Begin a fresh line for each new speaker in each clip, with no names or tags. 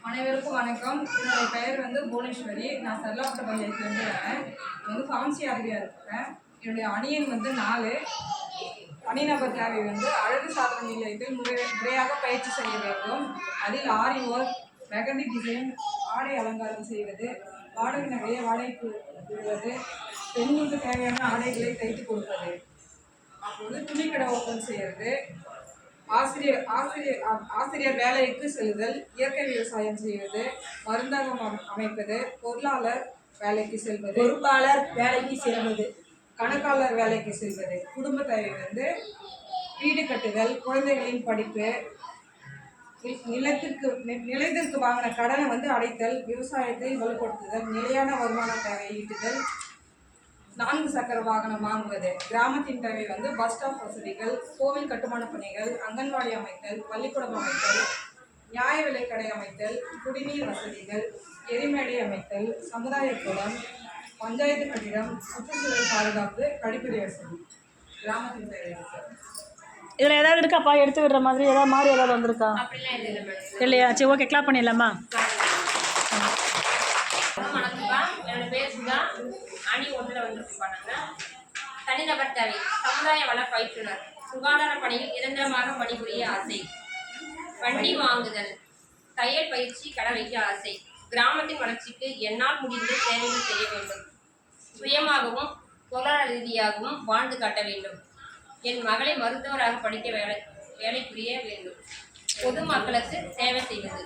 அனைவருக்கும் வணக்கம். என்னுடைய பெயர் புவனேஸ்வரி. நான் சரலாப்பட்ட பஞ்சாயத்துலேருந்து வரேன். ஃபார்மசி அறிவியாக இருக்கேன். என்னுடைய அணியன் 4. தனிநபர் தேவை அழகு சாதன நிலையத்தில் முறையாக பயிற்சி செய்ய வேண்டும். அதில் ஆரி ஒர்க், மெகந்தி டிசைன், ஆடை அலங்காரம் செய்வது, வாடகை நகையை வாடகைக்கு விடுவது, பெண்களுக்கு தேவையான ஆடைகளை தைத்து கொடுப்பது, அப்போது துணிக்கடை ஓப்பன் செய்கிறது, ஆசிரியர் வேலைக்கு செல்லுதல், இயற்கை விவசாயம் செய்வது, மருந்தகம் அமைப்பது, பொருளாளர் வேலைக்கு செல்வது,
பொறுப்பாளர் வேலைக்கு செல்வது,
கணக்காளர் வேலைக்கு செல்வது. குடும்ப தேவை வீடு கட்டுதல், குழந்தைகளின் படிப்பு, நிலத்திற்கு வாங்கின கடனை அடைத்தல், விவசாயத்தை வலுப்படுத்துதல், நிலையான வருமான தேவை ஈட்டுதல், 4 சக்கர வாகனம் வாங்குவது. கிராமத்தின் தேவை பஸ் ஸ்டாப் வசதிகள், கோவில் கட்டுமான பணிகள், அங்கன்வாடி அமைத்தல், பள்ளிக்கூடம் அமைத்தல், நியாய விலைக்கடை அமைத்தல், குடிநீர் வசதிகள், எரிமேடை அமைத்தல், சமுதாய கூடம், பஞ்சாயத்து கட்டிடம், சுற்றுச்சூழல் பாதுகாப்பு, கழிப்பறை வசதி. கிராமத்தின் தேவை
இதில் ஏதாவது இருக்காப்பா? எடுத்து விடுற மாதிரி ஏதாவது வந்திருக்கா? இல்லையா? சரி, ஓகே, கிளாப் பண்ணிடலாமா?
என்னோட பேர் சுதா. அணி 1ல் வந்துருப்பாங்க. தனிநபர் தேவை, சமுதாய வள பயிற்றுனர், சுகாதார பணியில் நிரந்தரமாக பணிபுரிய ஆசை, வண்டி வாங்குதல், தையல் பயிற்சி கடை வைக்க ஆசை, கிராமத்தின் வளர்ச்சிக்கு என்னால் முடிந்து சேவைகள் செய்ய வேண்டும், சுயமாகவும் பொருளாதார ரீதியாகவும் வாழ்ந்து காட்ட வேண்டும், என் மகளை மருத்துவராக படிக்க வேலை புரிய வேண்டும், பொதுமக்களுக்கு சேவை செய்வது,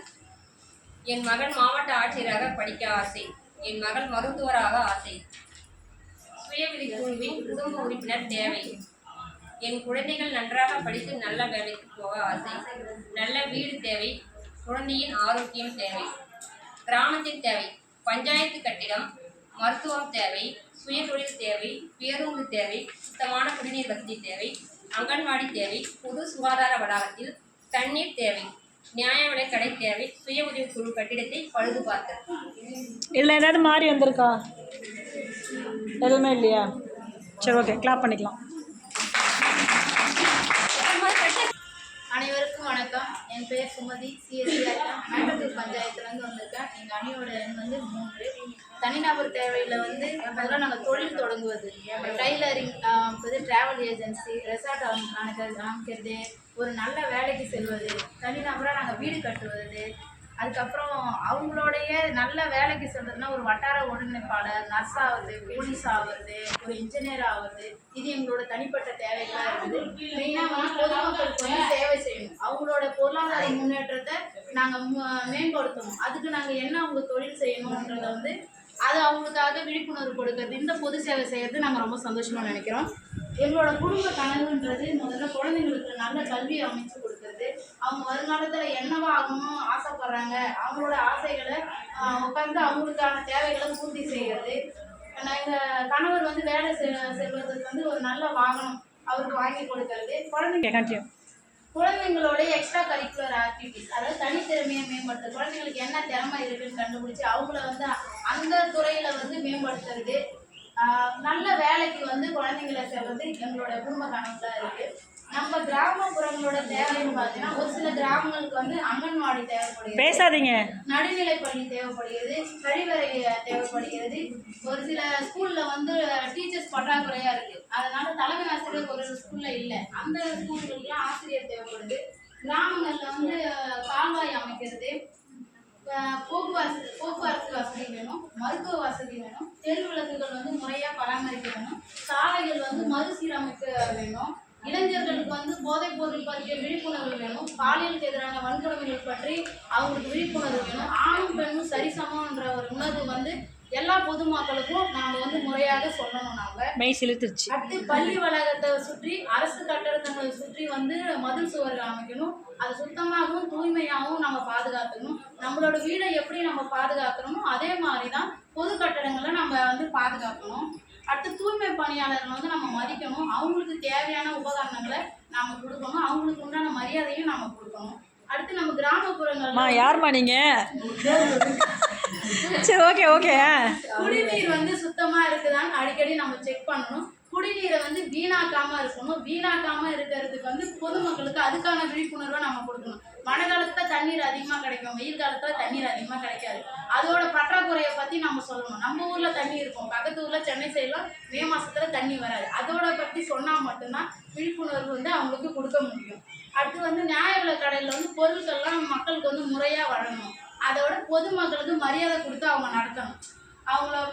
என் மகன் மாவட்ட ஆட்சியராக படிக்க ஆசை, என் மகள் மருத்துவராக ஆசை, சுயவிதி குழுவின் குடும்ப உறுப்பினர் தேவை, என் குழந்தைகள் நன்றாக படித்து நல்ல வேலைக்கு போக ஆசை, நல்ல வீடு தேவை, குழந்தையின் ஆரோக்கியம் தேவை, கிராமத்தின் தேவை, பஞ்சாயத்து கட்டிடம், மருத்துவம் தேவை, சுயதொழில் தேவை, பேருந்து தேவை, சுத்தமான குடிநீர் வசதி தேவை, அங்கன்வாடி தேவை, பொது சுகாதார வளாகத்தில் தண்ணீர் தேவை, நியாய விலை கடை தேவை, சுய உதவி குழு கட்டிடத்தை பழுது பார்த்தல்.
இதில் ஏதாவது மாறி வந்திருக்கா? எதுவுமே இல்லையா? சரி, ஓகே, கிளாப் பண்ணிக்கலாம்.
அனைவருக்கும் வணக்கம். என் பேர் சுமதி. சிஎஸ்சி மேட்டத்தூர் பஞ்சாயத்துலேருந்து வந்திருக்கேன். எங்கள் அணியோட எண் 3. தனிநபர் தேவையில் முதல்ல நாங்கள் தொழில் தொடங்குவது, டைலரிங், ட்ராவல் ஏஜென்சி, ரெசார்ட் அமைக்கிறது, ஒரு நல்ல வேலைக்கு செல்வது, தனிநபராக நாங்கள் வீடு கட்டுவது, அதுக்கப்புறம் அவங்களோடைய நல்ல வேலைக்கு செல்றதுன்னா ஒரு வட்டார ஒருங்கிணைப்பாளர், நர்ஸ் ஆகுது, போலீஸ் ஆகுறது, ஒரு இன்ஜினியர் ஆகுறது, இது எங்களோட தனிப்பட்ட தேவைகளாக இருக்குது. மெயினாக பொதுமக்களுக்கு சேவை செய்யணும், அவங்களோட பொருளாதார முன்னேற்றத்தை நாங்கள் மேம்படுத்தணும். அதுக்கு நாங்கள் என்ன அவங்க தொழில் செய்யணுன்றதை அது அவங்களுக்காக விழிப்புணர்வு கொடுக்கறது, இந்த பொது சேவை செய்கிறது நாங்கள் ரொம்ப சந்தோஷமாக நினைக்கிறோம். எங்களோட குடும்ப கனவுன்றது முதல்ல குழந்தைங்களுக்கு நல்ல கல்வி அமைச்சு கொடுக்கறது, அவங்க வருங்காலத்தில் என்னவா ஆகணும் ஆசைப்படுறாங்க, அவங்களோட ஆசைகளை உட்காந்து அவங்களுக்கான தேவைகளை பூர்த்தி செய்கிறது. எங்கள் கணவர் வேலை செல்வதற்கு ஒரு நல்ல வாகனம் அவருக்கு வாங்கி கொடுக்கறது, குழந்தைங்களோட எக்ஸ்ட்ரா கரிக்குலர் ஆக்டிவிட்டிஸ், அதாவது தனித்திறமையை மேம்படுத்த, குழந்தைங்களுக்கு என்ன திறமை இருக்குன்னு கண்டுபிடிச்சி அவங்கள அந்த துறையில் மேம்படுத்துறது, நல்ல வேலைக்கு குழந்தைங்களை சேர்வது எங்களோட குடும்ப கனவுல இருக்குது. நம்ம கிராமப்புறங்களோட தேவைன்னு பார்த்தீங்கன்னா ஒரு சில கிராமங்களுக்கு அங்கன்வாடி தேவைப்படுகிறது, நடுநிலை பள்ளி தேவைப்படுகிறது, கழிவறை தேவைப்படுகிறது, ஒரு சில ஸ்கூலில் டீச்சர்ஸ் பற்றாக்குறையாக இருக்குது, அதனால தலைமை ஆசிரியர் ஒரு ஸ்கூலில் இல்லை, அந்த ஸ்கூல்களுக்குலாம் ஆசிரியர் தேவைப்படுது. கிராமங்களில் கால்வாய் அமைக்கிறது, போக்குவரத்து வசதி வேணும், மருத்துவ வசதி வேணும், தெரு விளக்குகள் முறையாக பராமரிக்க வேணும், சாலைகள் மறுசீரமைக்க வேணும், இளைஞர்களுக்கு போதைப் பொருள் பற்றிய விழிப்புணர்வு வேணும், பாலியலுக்கு எதிரான வன்கொடுமைகள் பற்றி அவங்களுக்கு விழிப்புணர்வு வேணும், ஆணும் பெண்ணும் சரிசமன்ற ஒரு உணர்வு எல்லா பொதுமக்களுக்கும் நாம் முறையாக சொல்லணும். அடுத்து பள்ளி வளாகத்தை சுற்றி, அரசு கட்டடங்களை சுற்றி மதில் சுவர்கள் அமைக்கணும், அது சுத்தமாகவும் தூய்மையாகவும் நம்ம பாதுகாக்கணும். நம்மளோட வீடை எப்படி நம்ம பாதுகாக்கிறோமோ அதே மாதிரி தான் பொது கட்டடங்களை நம்ம பாதுகாக்கணும். அடுத்து தூய்மை பணியாளர்கள் நம்ம மதிக்கணும், அவங்களுக்கு தேவையான உபகரணங்களை நாம் கொடுக்கணும், அவங்களுக்கு உண்டான மரியாதையும் நாம் கொடுக்கணும். அடுத்து நம்ம கிராமப்புறங்கள்
யாருமா நீங்க? சரி, ஓகே.
குடிநீர் சுத்தமாக இருக்குதான்னு அடிக்கடி நம்ம செக் பண்ணணும். குடிநீரை வந்து வீணாக்காம இருக்கணும். வீணாக்காம இருக்கிறதுக்கு வந்து பொதுமக்களுக்கு அதுக்கான விழிப்புணர்வை நம்ம கொடுக்கணும். மழை காலத்துல தண்ணீர் அதிகமா கிடைக்கும், வெயில் காலத்துல தண்ணீர் அதிகமா கிடைக்காது. அதோட பற்றாக்குறையை பத்தி நம்ம சொல்லணும். நம்ம ஊர்ல தண்ணி இருக்கும், பக்கத்து ஊர்ல சென்னை சைடுலாம் மே மாசத்துல தண்ணி வராது. அதோட பத்தி சொன்னா மட்டும்தான் விழிப்புணர்வு வந்து அவங்களுக்கு கொடுக்க முடியும். அடுத்து வந்து நியாய விலை கடையில் வந்து பொருட்கள்லாம் மக்களுக்கு வந்து முறையா வழங்கணும். அதோட பொதுமக்களுக்கு மரியாதை கொடுத்து அவங்க நடத்தணும்.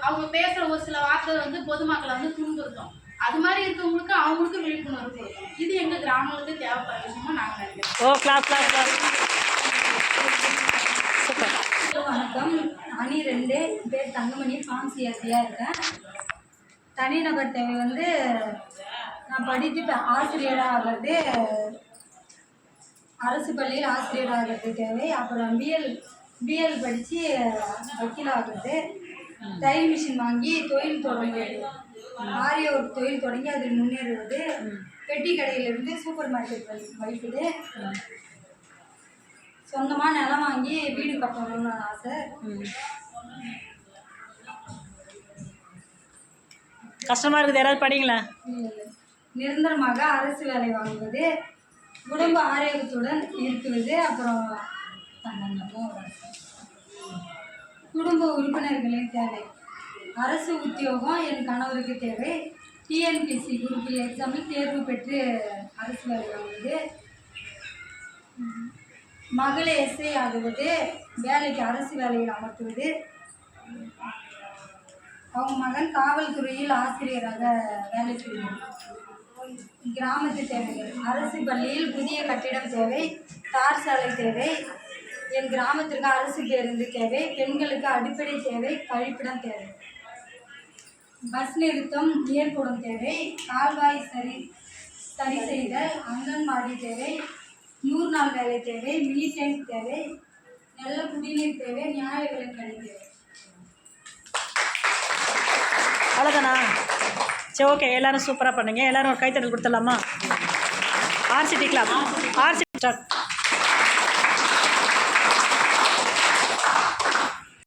அவங்க பேசுகிற ஒரு சில வார்த்தை வந்து பொதுமக்களை வந்து துன்புறுத்தும். அது மாதிரி இருக்கவங்களுக்கு அவங்களுக்கு விழிப்புணர்வு கொடுக்கணும். இது எங்கள் கிராமங்களுக்கு தேவைப்படுற விஷயமா நாங்கள் நினைக்கிறோம்.
ஓ கிளாப் கிளாப் கிளாப். சூப்பர்.
வணக்கம். அணி 2 பேர் தங்கமணி, ஃபார்மசி ஆசிரியாக இருக்கேன். தனிநபர் தேவை வந்து நான் படித்து இப்போ ஆசிரியராக ஆகிறது, அரசு பள்ளியில் ஆசிரியர் ஆகிறது தேவை. அப்புறம் பிஎல் படித்து வக்கீல் ஆகிறது. தையல் மிஷின் வாங்கி தொழில் தொடங்குவது, ஆரிய ஒரு தொழில் தொடங்கி அதில் முன்னேறுவது. பெட்டி கடையிலிருந்து சூப்பர் மார்க்கெட் வைப்பது. சொந்தமாக நிலம் வாங்கி வீடு கட்டணும்னு ஆசை.
கஷ்டமாக இருக்குது, யாராவது படிங்களேன்.
நிரந்தரமாக அரசு வேலை வாங்குவது, குடும்ப ஆரோக்கியத்துடன் இருக்குவது. அப்புறம் குடும்ப உறுப்பினர்களின் தேவை. அரசு உத்தியோகம் என் கணவருக்கு தேவை. டிஎன்பிசி குரூப் எக்ஸாமில் தேர்வு பெற்று அரசு வேலை வாங்குவது. மகளை எஸ்ஐ ஆகுவது, வேலைக்கு அரசு வேலையில் அமர்த்துவது. அவங்க மகன் காவல்துறையில் ஆசிரியராக வேலை செய்வது. கிராமத்து தேவைகள். அரசு பள்ளியில் புதிய கட்டிடம் தேவை, தார் சாலை தேவை. என் கிராமத்திற்கு அரசு பேருந்து தேவை. பெண்களுக்கு அடிப்படை தேவை, கழிப்பிடம் தேவை. பஸ் நிறுத்தம், நீர்க்குடம் தேவை. கால்வாய் சரி செய்தல், அங்கன்வாடி தேவை. 100 நாள் வேலை தேவை, மினி டேங்க் தேவை. நல்ல குடிநீர் தேவை, நியாய விலைக் கடை தேவை.
அவ்வளோதானா? சரி, ஓகே. எல்லோரும் சூப்பராக பண்ணுங்க. எல்லோரும் ஒரு கைத்தட்டல் கொடுத்துடலாமா? RCD club, RCD start.